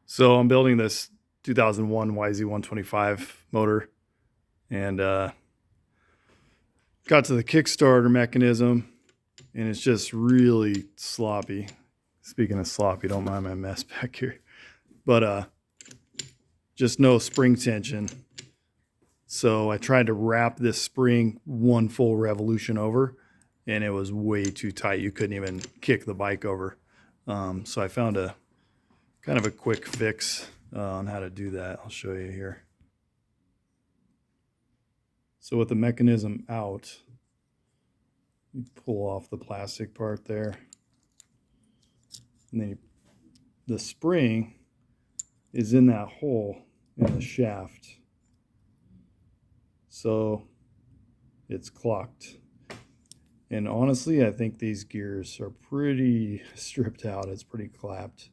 So I'm building this 2001 YZ125 motor, and got to the Kickstarter mechanism, and it's just really sloppy. Speaking of sloppy, don't mind my mess back here. But just no spring tension. So I tried to wrap this spring one full revolution over, and it was way too tight. You couldn't even kick the bike over. So I found a kind of a quick fix on how to do that. I'll show you here. So with the mechanism out, you pull off the plastic part there, and then the spring is in that hole in the shaft. So it's clocked. And honestly, I think these gears are pretty stripped out. It's pretty clapped.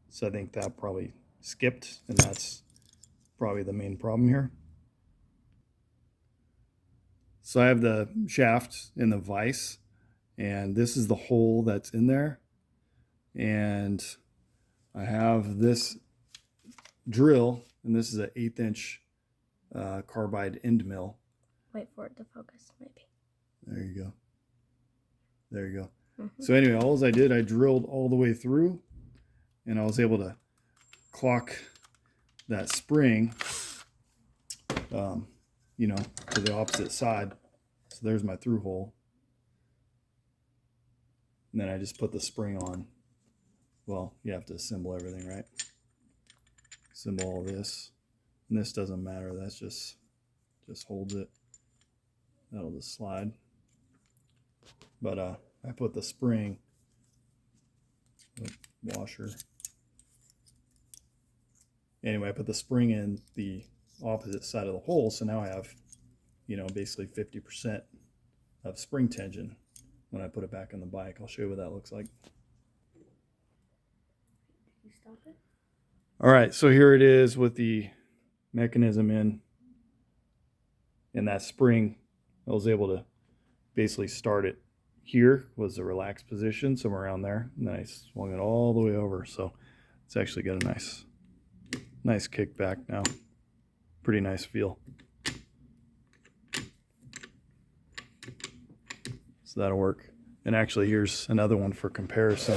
So I think that probably skipped, and that's probably the main problem here. So I have the shaft in the vise, and this is the hole that's in there. And I have this drill, and this is an 1/8 inch carbide end mill. Wait for it to focus, maybe. There you go. There you go. So anyway, all I did, I drilled all the way through, and I was able to clock that spring, you know, to the opposite side. So there's my through hole. And then I just put the spring on. Well, you have to assemble everything, right? Assemble all this. And this doesn't matter. That's just holds it. That'll just slide. But I put the spring washer. Anyway, I put the spring in the opposite side of the hole, so now I have, you know, basically 50% of spring tension when I put it back on the bike. I'll show you what that looks like. Did you stop it? All right, so here it is with the mechanism in, and that spring, I was able to basically start it. Here was the relaxed position, somewhere around there, and then I swung it all the way over. So it's actually got a nice kick back now. Pretty nice feel. So that'll work. And actually, here's another one for comparison.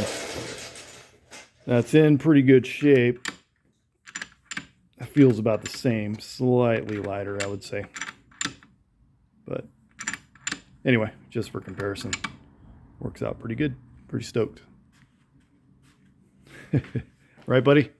That's in pretty good shape. It feels about the same, slightly lighter, I would say. But anyway, just for comparison, works out pretty good. Pretty stoked. Right, buddy?